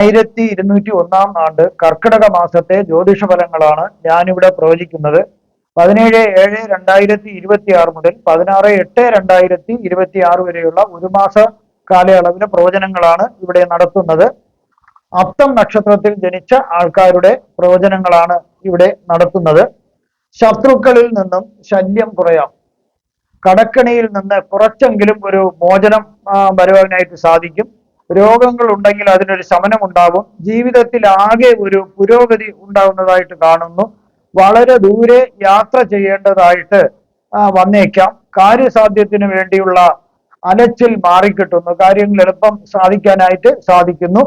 1201 ആണ്ട് കർക്കിടക മാസത്തെ ജ്യോതിഷ ഫലങ്ങളാണ് ഞാനിവിടെ പ്രവചിക്കുന്നത്. 17/7/2026 മുതൽ 16/8/2026 വരെയുള്ള ഒരു മാസ കാലയളവിലെ പ്രവചനങ്ങളാണ് ഇവിടെ നടത്തുന്നത്. അത്തം നക്ഷത്രത്തിൽ ജനിച്ച ആൾക്കാരുടെ പ്രവചനങ്ങളാണ് ഇവിടെ നടത്തുന്നത്. ശത്രുക്കളിൽ നിന്നും ശല്യം കുറയാം. കടക്കെണിയിൽ നിന്ന് കുറച്ചെങ്കിലും ഒരു മോചനം വരുവാനായിട്ട് സാധിക്കും. രോഗങ്ങൾ ഉണ്ടെങ്കിൽ അതിനൊരു ശമനം ഉണ്ടാകും. ജീവിതത്തിൽ ആകെ ഒരു പുരോഗതി ഉണ്ടാകുന്നതായിട്ട് കാണുന്നു. വളരെ ദൂരെ യാത്ര ചെയ്യേണ്ടതായിട്ട് വന്നേക്കാം. കാര്യസാധ്യത്തിന് വേണ്ടിയുള്ള അലച്ചിൽ മാറിക്കിട്ടുന്നു. കാര്യങ്ങൾ എളുപ്പം സാധിക്കാനായിട്ട് സാധിക്കുന്നു.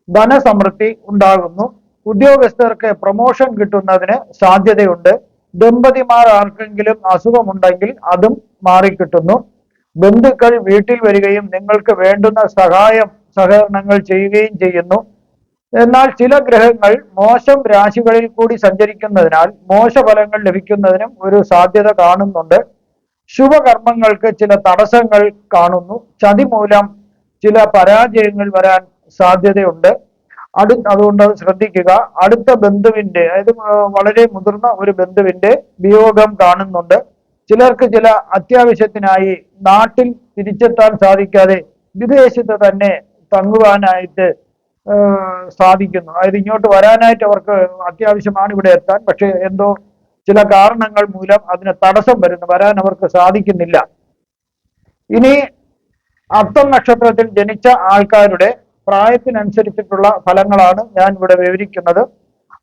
ധനസമൃദ്ധി ഉണ്ടാകുന്നു. ഉദ്യോഗസ്ഥർക്ക് പ്രൊമോഷൻ കിട്ടുന്നതിന് സാധ്യതയുണ്ട്. ദമ്പതിമാർ ആർക്കെങ്കിലും അസുഖമുണ്ടെങ്കിൽ അതും മാറിക്കിട്ടുന്നു. ബന്ധുക്കൾ വീട്ടിൽ വരികയും നിങ്ങൾക്ക് വേണ്ടുന്ന സഹകരണങ്ങൾ ചെയ്യുകയും ചെയ്യുന്നു. എന്നാൽ ചില ഗ്രഹങ്ങൾ മോശം രാശികളിൽ കൂടി സഞ്ചരിക്കുന്നതിനാൽ മോശഫലങ്ങൾ ലഭിക്കുന്നതിനും ഒരു സാധ്യത കാണുന്നുണ്ട്. ശുഭകർമ്മങ്ങൾക്ക് ചില തടസ്സങ്ങൾ കാണുന്നു. ചതി മൂലം ചില പരാജയങ്ങൾ വരാൻ സാധ്യതയുണ്ട്. അതുകൊണ്ട് ശ്രദ്ധിക്കുക. അടുത്ത ബന്ധുവിന്റെ, അതായത് വളരെ മുതിർന്ന ഒരു ബന്ധുവിന്റെ വിയോഗം കാണുന്നുണ്ട്. ചിലർക്ക് ചില അത്യാവശ്യത്തിനായി നാട്ടിൽ തിരിച്ചെത്താൻ സാധിക്കാതെ വിദേശത്ത് തന്നെ തങ്ങുവാനായിട്ട് സാധിക്കുന്നു. അതായത് ഇങ്ങോട്ട് വരാനായിട്ട് അവർക്ക് അത്യാവശ്യമാണ് ഇവിടെ എത്താൻ, പക്ഷെ എന്തോ ചില കാരണങ്ങൾ മൂലം അതിന് തടസ്സം വരുന്നു, വരാൻ അവർക്ക് സാധിക്കുന്നില്ല. ഇനി അത്തം നക്ഷത്രത്തിൽ ജനിച്ച ആൾക്കാരുടെ പ്രായത്തിനനുസരിച്ചിട്ടുള്ള ഫലങ്ങളാണ് ഞാൻ ഇവിടെ വിവരിക്കുന്നത്.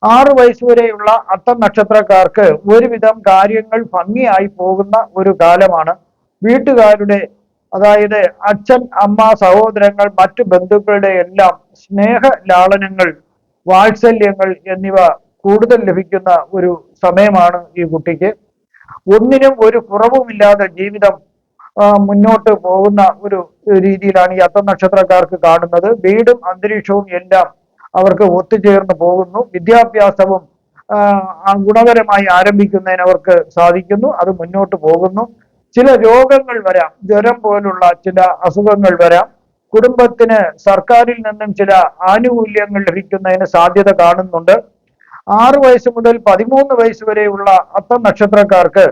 6 വയസ്സ് വരെയുള്ള അത്തം നക്ഷത്രക്കാർക്ക് ഒരുവിധം കാര്യങ്ങൾ ഭംഗിയായി പോകുന്ന ഒരു കാലമാണ്. വീട്ടുകാരുടെ, അതായത് അച്ഛൻ, അമ്മ, സഹോദരങ്ങൾ, മറ്റു ബന്ധുക്കളുടെ എല്ലാം സ്നേഹ ലാളനങ്ങൾ, വാത്സല്യങ്ങൾ എന്നിവ കൂടുതൽ ലഭിക്കുന്ന ഒരു സമയമാണ് ഈ കുട്ടിക്ക്. ഒന്നിനും ഒരു കുറവുമില്ലാതെ ജീവിതം മുന്നോട്ട് പോകുന്ന ഒരു രീതിയിലാണ് ഈ അത്തം നക്ഷത്രക്കാർക്ക് കാണുന്നത്. വീടും അന്തരീക്ഷവും എല്ലാം അവർക്ക് ഒത്തുചേർന്ന് പോകുന്നു. വിദ്യാഭ്യാസവും ഗുണകരമായി ആരംഭിക്കുന്നതിന് അവർക്ക് സാധിക്കുന്നു. അത് മുന്നോട്ട് പോകുന്നു. ചില രോഗങ്ങൾ വരാം. ജ്വരം പോലുള്ള ചില അസുഖങ്ങൾ വരാം. കുടുംബത്തിന് സർക്കാരിൽ നിന്നും ചില ആനുകൂല്യങ്ങൾ ലഭിക്കുന്നതിന് സാധ്യത കാണുന്നുണ്ട്. 6 വയസ്സ് മുതൽ 13 വയസ്സ് വരെയുള്ള അത്തം നക്ഷത്രക്കാർക്ക്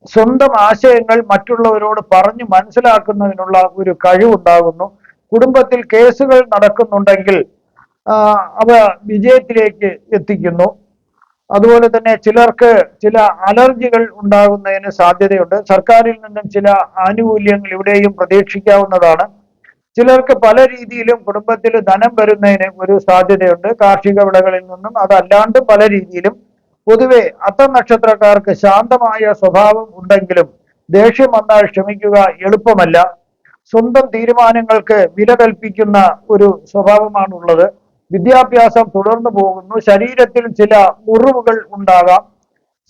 സ്വന്തം ആശയങ്ങൾ മറ്റുള്ളവരോട് പറഞ്ഞു മനസ്സിലാക്കുന്നതിനുള്ള ഒരു കഴിവുണ്ടാകുന്നു. കുടുംബത്തിൽ കേസുകൾ നടക്കുന്നുണ്ടെങ്കിൽ അവ വിജയത്തിലേക്ക് എത്തിക്കുന്നു. അതുപോലെ തന്നെ ചിലർക്ക് ചില അലർജികൾ ഉണ്ടാകുന്നതിന് സാധ്യതയുണ്ട്. സർക്കാരിൽ നിന്നും ചില ആനുകൂല്യങ്ങൾ ഇവിടെയും പ്രതീക്ഷിക്കാവുന്നതാണ്. ചിലർക്ക് പല രീതിയിലും കുടുംബത്തിൽ ധനം വരുന്നതിന് ഒരു സാധ്യതയുണ്ട്, കാർഷിക വിളകളിൽ നിന്നും. അതല്ലാണ്ട് പല രീതിയിലും. പൊതുവെ അത്തം നക്ഷത്രക്കാർക്ക് ശാന്തമായ സ്വഭാവം ഉണ്ടെങ്കിലും ദേഷ്യം വന്നാൽ ക്ഷമിക്കുക എളുപ്പമല്ല. സ്വന്തം തീരുമാനങ്ങൾക്ക് വില കൽപ്പിക്കുന്ന ഒരു സ്വഭാവമാണുള്ളത്. വിദ്യാഭ്യാസം തുടർന്നു പോകുന്നു. ശരീരത്തിൽ ചില മുറിവുകൾ ഉണ്ടാകാം.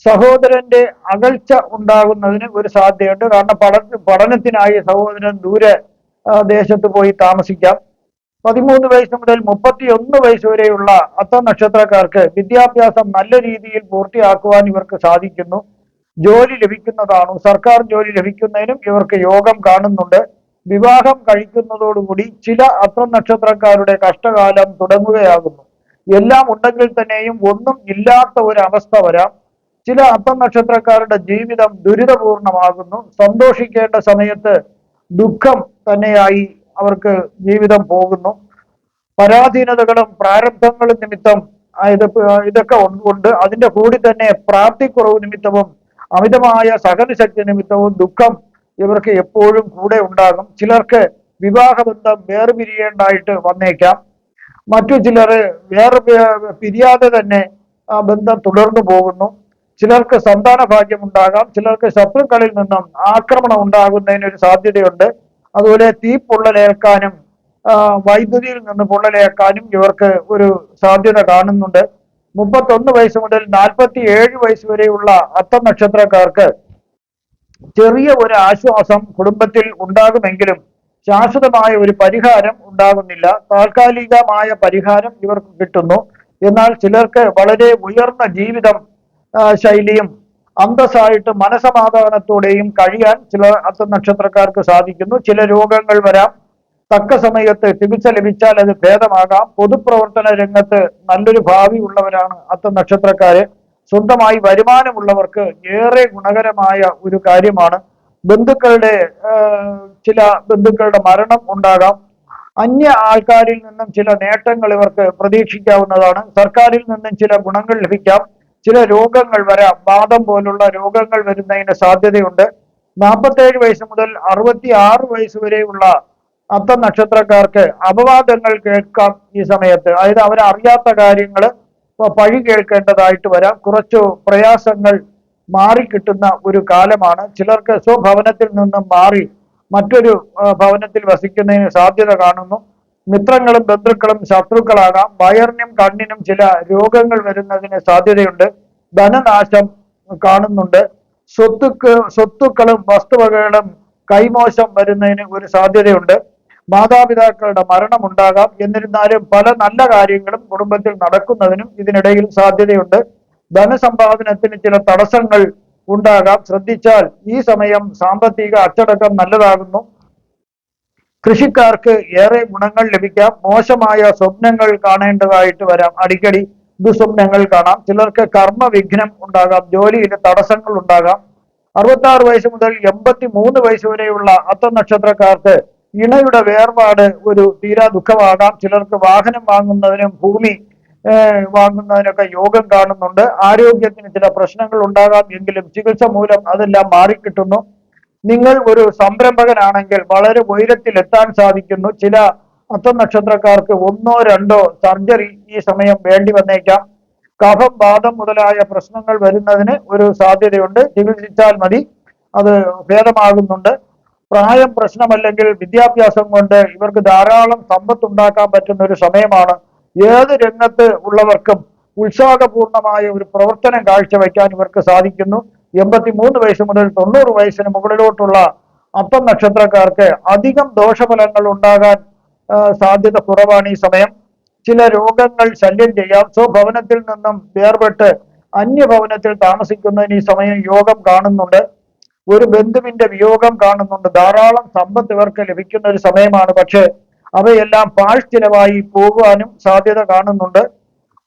സഹോദരന്റെ അകൽച്ച ഉണ്ടാകുന്നതിന് ഒരു സാധ്യതയുണ്ട്. കാരണം പഠനത്തിനായി സഹോദരൻ ദൂരെ ദേശത്ത് പോയി താമസിക്കാം. 13 വയസ്സ് മുതൽ 31 വയസ്സ് വരെയുള്ള അത്തം നക്ഷത്രക്കാർക്ക് വിദ്യാഭ്യാസം നല്ല രീതിയിൽ പൂർത്തിയാക്കുവാൻ ഇവർക്ക് സാധിക്കുന്നു. ജോലി ലഭിക്കുന്നതാണ്. സർക്കാർ ജോലി ലഭിക്കുന്നതിനും ഇവർക്ക് യോഗം കാണുന്നുണ്ട്. വിവാഹം കഴിക്കുന്നതോടുകൂടി ചില അത്തം നക്ഷത്രക്കാരുടെ കഷ്ടകാലം തുടങ്ങുകയാകുന്നു. എല്ലാം ഉണ്ടെങ്കിൽ തന്നെയും ഒന്നും ഇല്ലാത്ത ഒരു അവസ്ഥ വരാം. ചില അത്തം നക്ഷത്രക്കാരുടെ ജീവിതം ദുരിതപൂർണമാകുന്നു. സന്തോഷിക്കേണ്ട സമയത്ത് ദുഃഖം തന്നെയായി അവർക്ക് ജീവിതം പോകുന്നു. പരാധീനതകളും പ്രാരബ്ധങ്ങളും നിമിത്തം ഇതൊക്കെ ഉണ്ട്. അതിന്റെ കൂടി തന്നെ പ്രാപ്തിക്കുറവ് നിമിത്തവും അമിതമായ സഹനശക്തി നിമിത്തവും ദുഃഖം ഇവർക്ക് എപ്പോഴും കൂടെ ഉണ്ടാകും. ചിലർക്ക് വിവാഹബന്ധം വേർപിരിയേണ്ടായിട്ട് വന്നേക്കാം. മറ്റു ചിലർ പിരിയാതെ തന്നെ ആ ബന്ധം തുടർന്നു പോകുന്നു. ചിലർക്ക് സന്താന ഭാഗ്യം ഉണ്ടാകാം. ചിലർക്ക് ശത്രുക്കളിൽ നിന്നും ആക്രമണം ഉണ്ടാകുന്നതിന് ഒരു സാധ്യതയുണ്ട്. അതുപോലെ പൊള്ളലേൽക്കാനും വൈദ്യുതിയിൽ നിന്ന് പൊള്ളലേൽക്കാനും ഇവർക്ക് ഒരു സാധ്യത കാണുന്നുണ്ട്. 31 വയസ്സ് മുതൽ 47 വയസ്സ് വരെയുള്ള അത്തം നക്ഷത്രക്കാർക്ക് ചെറിയ ഒരു ആശ്വാസം കുടുംബത്തിൽ ഉണ്ടാകുമെങ്കിലും ശാശ്വതമായ ഒരു പരിഹാരം ഉണ്ടാകുന്നില്ല. താൽക്കാലികമായ പരിഹാരം ഇവർക്ക് കിട്ടുന്നു. എന്നാൽ ചിലർക്ക് വളരെ ഉയർന്ന ജീവിതം ശൈലിയും അന്തസ്സായിട്ട് മനസമാധാനത്തോടെയും കഴിയാൻ ചില അത്തം നക്ഷത്രക്കാർക്ക് സാധിക്കുന്നു. ചില രോഗങ്ങൾ വരാം. തക്ക സമയത്ത് ചികിത്സ ലഭിച്ചാൽ അത് ഭേദമാകാം. പൊതുപ്രവർത്തന രംഗത്ത് നല്ലൊരു ഭാവി ഉള്ളവരാണ് അത്തം നക്ഷത്രക്കാര്. സ്വന്തമായി വരുമാനമുള്ളവർക്ക് ഏറെ ഗുണകരമായ ഒരു കാര്യമാണ്. ബന്ധുക്കളുടെ ചില ബന്ധുക്കളുടെ മരണം ഉണ്ടാകാം. അന്യ ആൾക്കാരിൽ നിന്നും ചില നേട്ടങ്ങൾ ഇവർക്ക് പ്രതീക്ഷിക്കാവുന്നതാണ്. സർക്കാരിൽ നിന്നും ചില ഗുണങ്ങൾ ലഭിക്കാം. ചില രോഗങ്ങൾ വരാം. വാദം പോലുള്ള രോഗങ്ങൾ വരുന്നതിന് സാധ്യതയുണ്ട്. 47 വയസ്സ് മുതൽ 66 വയസ്സ് വരെയുള്ള അത്തം നക്ഷത്രക്കാർക്ക് അപവാദങ്ങൾ കേൾക്കാം ഈ സമയത്ത്. അതായത് അവരറിയാത്ത കാര്യങ്ങൾ പഴി കേൾക്കേണ്ടതായിട്ട് വരാം. കുറച്ചു പ്രയാസങ്ങൾ മാറിക്കിട്ടുന്ന ഒരു കാലമാണ്. ചിലർക്ക് സ്വഭവനത്തിൽ നിന്നും മാറി മറ്റൊരു ഭവനത്തിൽ വസിക്കുന്നതിന് സാധ്യത കാണുന്നു. മിത്രങ്ങളും ബന്ധുക്കളും ശത്രുക്കളാകാം. വയറിനും കണ്ണിനും ചില രോഗങ്ങൾ വരുന്നതിന് സാധ്യതയുണ്ട്. ധനനാശം കാണുന്നുണ്ട്. സ്വത്തുക്കളും വസ്തുവകകളും കൈമോശം വരുന്നതിന് ഒരു സാധ്യതയുണ്ട്. മാതാപിതാക്കളുടെ മരണമുണ്ടാകാം. എന്നിരുന്നാലും പല നല്ല കാര്യങ്ങളും കുടുംബത്തിൽ നടക്കുന്നതിനും ഇതിനിടയിൽ സാധ്യതയുണ്ട്. ധനസമ്പാദനത്തിന് ചില തടസ്സങ്ങൾ ഉണ്ടാകാം. ശ്രദ്ധിച്ചാൽ ഈ സമയം സാമ്പത്തിക അച്ചടക്കം നല്ലതാകുന്നു. കൃഷിക്കാർക്ക് ഏറെ ഗുണങ്ങൾ ലഭിക്കാം. മോശമായ സ്വപ്നങ്ങൾ കാണേണ്ടതായിട്ട് വരാം. അടിക്കടി ദുസ്വപ്നങ്ങൾ കാണാം. ചിലർക്ക് കർമ്മ വിഘ്നം ഉണ്ടാകാം. ജോലിയിൽ തടസ്സങ്ങൾ ഉണ്ടാകാം. 66 വയസ്സ് മുതൽ 83 വയസ്സ് വരെയുള്ള അത്തം നക്ഷത്രക്കാർക്ക് ഇണയുടെ വേർപാട് ഒരു തീരാ ദുഃഖമാകാം. ചിലർക്ക് വാഹനം വാങ്ങുന്നതിനും ഭൂമി വാങ്ങുന്നതിനൊക്കെ യോഗം കാണുന്നുണ്ട്. ആരോഗ്യത്തിന് ചില പ്രശ്നങ്ങൾ ഉണ്ടാകാം. എങ്കിലും ചികിത്സ മൂലം അതെല്ലാം മാറിക്കിട്ടുന്നു. നിങ്ങൾ ഒരു സംരംഭകനാണെങ്കിൽ വളരെ ഉയരത്തിൽ എത്താൻ സാധിക്കുന്നു. ചില അത്തം നക്ഷത്രക്കാർക്ക് 1 or 2 സർജറി ഈ സമയം വേണ്ടി വന്നേക്കാം. കഫം വാദം മുതലായ പ്രശ്നങ്ങൾ വരുന്നതിന് ഒരു സാധ്യതയുണ്ട്. ചികിത്സിച്ചാൽ മതി, അത് ഭേദമാകുന്നുണ്ട്. പ്രായം പ്രശ്നമല്ലെങ്കിൽ വിദ്യാഭ്യാസം കൊണ്ട് ഇവർക്ക് ധാരാളം സമ്പത്ത് ഉണ്ടാക്കാൻ പറ്റുന്ന ഒരു സമയമാണ്. ഏത് രംഗത്ത് ഉള്ളവർക്കും ഉത്സാഹപൂർണമായ ഒരു പ്രവർത്തനം കാഴ്ചവെക്കാൻ ഇവർക്ക് സാധിക്കുന്നു. 83 വയസ്സ് മുതൽ 90 വയസ്സിന് മുകളിലോട്ടുള്ള അത്തം നക്ഷത്രക്കാർക്ക് അധികം ദോഷഫലങ്ങൾ ഉണ്ടാകാൻ സാധ്യത കുറവാണ് ഈ സമയം. ചില രോഗങ്ങൾ ശല്യം ചെയ്യാം. സ്വഭവനത്തിൽ നിന്നും വേർപെട്ട് അന്യഭവനത്തിൽ താമസിക്കുന്നതിന് ഈ സമയം യോഗം കാണുന്നുണ്ട്. ഒരു ബന്ധുവിന്റെ വിയോഗം കാണുന്നുണ്ട്. ധാരാളം സമ്പത്ത് ഇവർക്ക് ലഭിക്കുന്ന ഒരു സമയമാണ്. പക്ഷെ അവയെല്ലാം പാഴ്ചിലവായി പോകുവാനും സാധ്യത കാണുന്നുണ്ട്.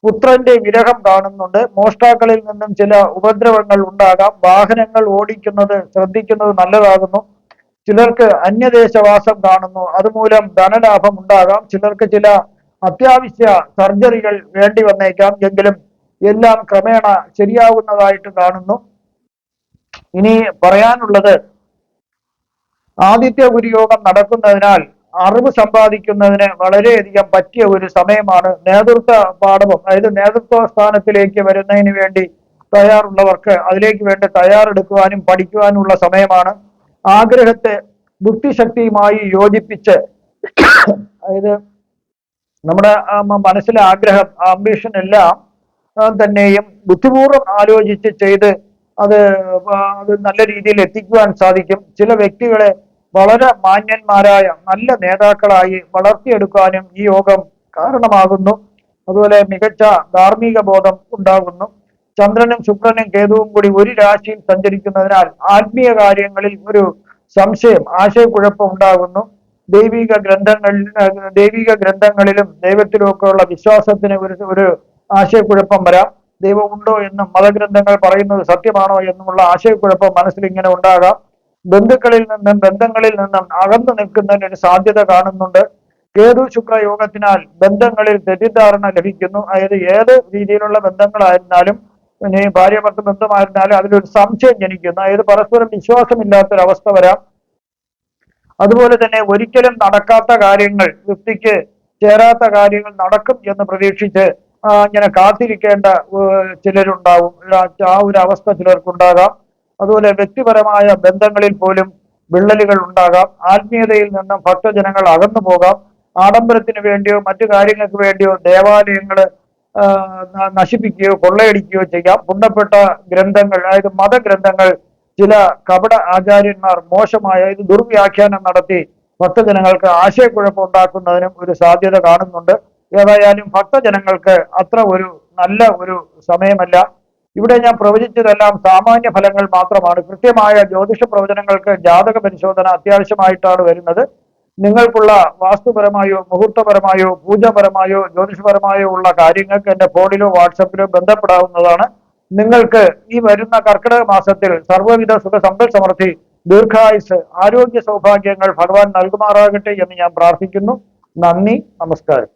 പുത്രന്റെ വിരഹം കാണുന്നുണ്ട്. മോഷ്ടാക്കളിൽ നിന്നും ചില ഉപദ്രവങ്ങൾ ഉണ്ടാകാം. വാഹനങ്ങൾ ഓടിക്കുന്നത് ശ്രദ്ധിക്കുന്നത് നല്ലതാകുന്നു. ചിലർക്ക് അന്യദേശവാസം കാണുന്നു. അതുമൂലം ധനലാഭം ഉണ്ടാകാം. ചിലർക്ക് ചില അത്യാവശ്യ സർജറികൾ വേണ്ടി വന്നേക്കാം. എങ്കിലും എല്ലാം ക്രമേണ ശരിയാകുന്നതായിട്ട് കാണുന്നു. ഇനി പറയാനുള്ളത്, ആദിത്യ ഗുരുയോഗം നടക്കുന്നതിനാൽ അറിവ് സമ്പാദിക്കുന്നതിന് വളരെയധികം പറ്റിയ ഒരു സമയമാണ്. നേതൃത്വ പാഠവും, അതായത് നേതൃത്വ സ്ഥാനത്തിലേക്ക് വരുന്നതിന് വേണ്ടി തയ്യാറുള്ളവർക്ക് അതിലേക്ക് വേണ്ടി തയ്യാറെടുക്കുവാനും പഠിക്കുവാനുള്ള സമയമാണ്. ആഗ്രഹത്തെ ബുദ്ധിശക്തിയുമായി യോജിപ്പിച്ച്, അതായത് നമ്മുടെ മനസ്സിലെ ആഗ്രഹം, ആംബിഷൻ എല്ലാം തന്നെയും ബുദ്ധിപൂർവ്വം ആലോചിച്ച് ചെയ്ത് അത് നല്ല രീതിയിൽ എത്തിക്കുവാൻ സാധിക്കും. ചില വ്യക്തികളെ വളരെ മാന്യന്മാരായ നല്ല നേതാക്കളായി വളർത്തിയെടുക്കാനും ഈ യോഗം കാരണമാകുന്നു. അതുപോലെ മികച്ച ധാർമ്മിക ബോധം ഉണ്ടാകുന്നു. ചന്ദ്രനും ശുക്രനും കേതുവും കൂടി ഒരു രാശിയിൽ സഞ്ചരിക്കുന്നതിനാൽ ആത്മീയ കാര്യങ്ങളിൽ ഒരു സംശയം, ആശയക്കുഴപ്പം ഉണ്ടാകുന്നു. ദൈവിക ഗ്രന്ഥങ്ങളിലും ദൈവത്തിലുമൊക്കെയുള്ള വിശ്വാസത്തിന് ഒരു ആശയക്കുഴപ്പം വരാം. ദൈവം ഉണ്ടോ എന്നും മതഗ്രന്ഥങ്ങൾ പറയുന്നത് സത്യമാണോ എന്നുമുള്ള ആശയക്കുഴപ്പം മനസ്സിൽ ഇങ്ങനെ ഉണ്ടാകാം. ബന്ധുക്കളിൽ നിന്നും അകന്നു നിൽക്കുന്നതിന് ഒരു സാധ്യത കാണുന്നുണ്ട്. കേതു ശുക്ര യോഗത്തിനാൽ ബന്ധങ്ങളിൽ തെറ്റിദ്ധാരണ ലഭിക്കുന്നു. അതായത് ഏത് രീതിയിലുള്ള ബന്ധങ്ങളായിരുന്നാലും, ഇനി ഭാര്യ ഭർത്തൃ ബന്ധമായിരുന്നാലും അതിലൊരു സംശയം ജനിക്കുന്നു. അതായത് പരസ്പരം വിശ്വാസമില്ലാത്തൊരവസ്ഥ വരാം. അതുപോലെ തന്നെ ഒരിക്കലും നടക്കാത്ത കാര്യങ്ങൾ, വ്യക്തിക്ക് ചേരാത്ത കാര്യങ്ങൾ നടക്കും എന്ന് പ്രതീക്ഷിച്ച് ഇങ്ങനെ കാത്തിരിക്കേണ്ട ചിലരുണ്ടാവും. ആ ഒരു അവസ്ഥ ചിലർക്കുണ്ടാകാം. അതുപോലെ വ്യക്തിപരമായ ബന്ധങ്ങളിൽ പോലും വിള്ളലുകൾ ഉണ്ടാകാം. ആത്മീയതയിൽ നിന്നും ഭക്തജനങ്ങൾ അകന്നു പോകാം. ആഡംബരത്തിന് വേണ്ടിയോ മറ്റു കാര്യങ്ങൾക്ക് വേണ്ടിയോ ദേവാലയങ്ങൾ നശിപ്പിക്കുകയോ കൊള്ളയടിക്കുകയോ ചെയ്യാം. പുണ്ടപ്പെട്ട ഗ്രന്ഥങ്ങൾ, അതായത് മതഗ്രന്ഥങ്ങൾ ചില കപട ആചാര്യന്മാർ മോശമായ ദുർവ്യാഖ്യാനം നടത്തി ഭക്തജനങ്ങൾക്ക് ആശയക്കുഴപ്പം ഉണ്ടാക്കുന്നതിനും ഒരു സാധ്യത കാണുന്നുണ്ട്. ഏതായാലും ഭക്തജനങ്ങൾക്ക് അത്ര ഒരു നല്ല ഒരു സമയമല്ല. ഇവിടെ ഞാൻ പ്രവചിച്ചതെല്ലാം സാമാന്യ ഫലങ്ങൾ മാത്രമാണ്. കൃത്യമായ ജ്യോതിഷ പ്രവചനങ്ങൾക്ക് ജാതക പരിശോധന അത്യാവശ്യമായിട്ടാണ് വരുന്നത്. നിങ്ങൾക്കുള്ള വാസ്തുപരമായോ മുഹൂർത്തപരമായോ പൂജാപരമായോ ജ്യോതിഷപരമായോ ഉള്ള കാര്യങ്ങൾക്ക് എന്റെ ഫോണിലോ വാട്സപ്പിലോ ബന്ധപ്പെടാവുന്നതാണ്. നിങ്ങൾക്ക് ഈ വരുന്ന കർക്കിടക മാസത്തിൽ സർവ്വവിധ സുഖ സമ്പൽ സമൃദ്ധി, ദീർഘായുസ്, ആരോഗ്യ സൗഭാഗ്യങ്ങൾ ഭഗവാൻ നൽകുമാറാകട്ടെ എന്ന് ഞാൻ പ്രാർത്ഥിക്കുന്നു. നന്ദി, നമസ്കാരം.